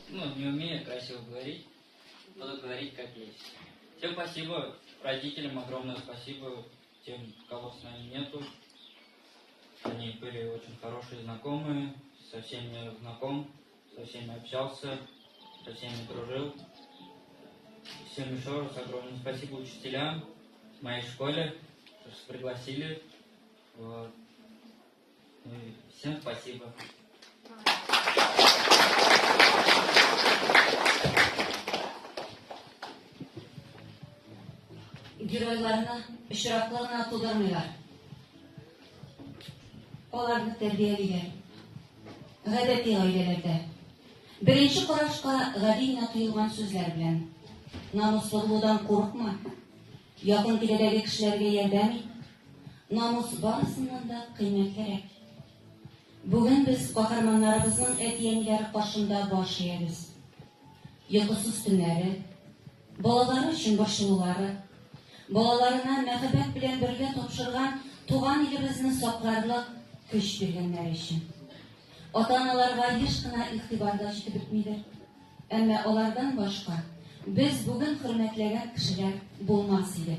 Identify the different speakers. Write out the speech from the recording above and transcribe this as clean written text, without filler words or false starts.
Speaker 1: не умею красиво говорить, буду говорить как есть. Всем спасибо, родителям огромное спасибо, тем, кого с нами нету. Они были очень хорошие знакомые, со всеми я знаком, со всеми общался, со всеми дружил. Всем еще раз огромное спасибо учителям в моей школе, что пригласили. Вот. И всем спасибо.
Speaker 2: Геройларына очракларына тудырмыйлар. Аларны тәрбиялиләр. Гадәти гаиләләрдә. Беренче карашка гади генә тоелган сүзләр белән. Намуслылыдан курыкма. Якын тирәдәге кешеләргә ярдәм ит. Намус барысыннан да кыйммәтлерәк. Бүген без каһарманнарыбызның әти-әниләре каршында баш иябез. Йокысыз төннәре, балалары өчен борчылулары, балаларына мәхәббәт белән бергә тапшырган туган илебезне сакларлык көч биргәннәр өчен. Ата-аналарга еш кына игътибарда җитеп бетмидер. Әмма алардан башка без бүген хөрмәтләгән кешеләр булмас иде.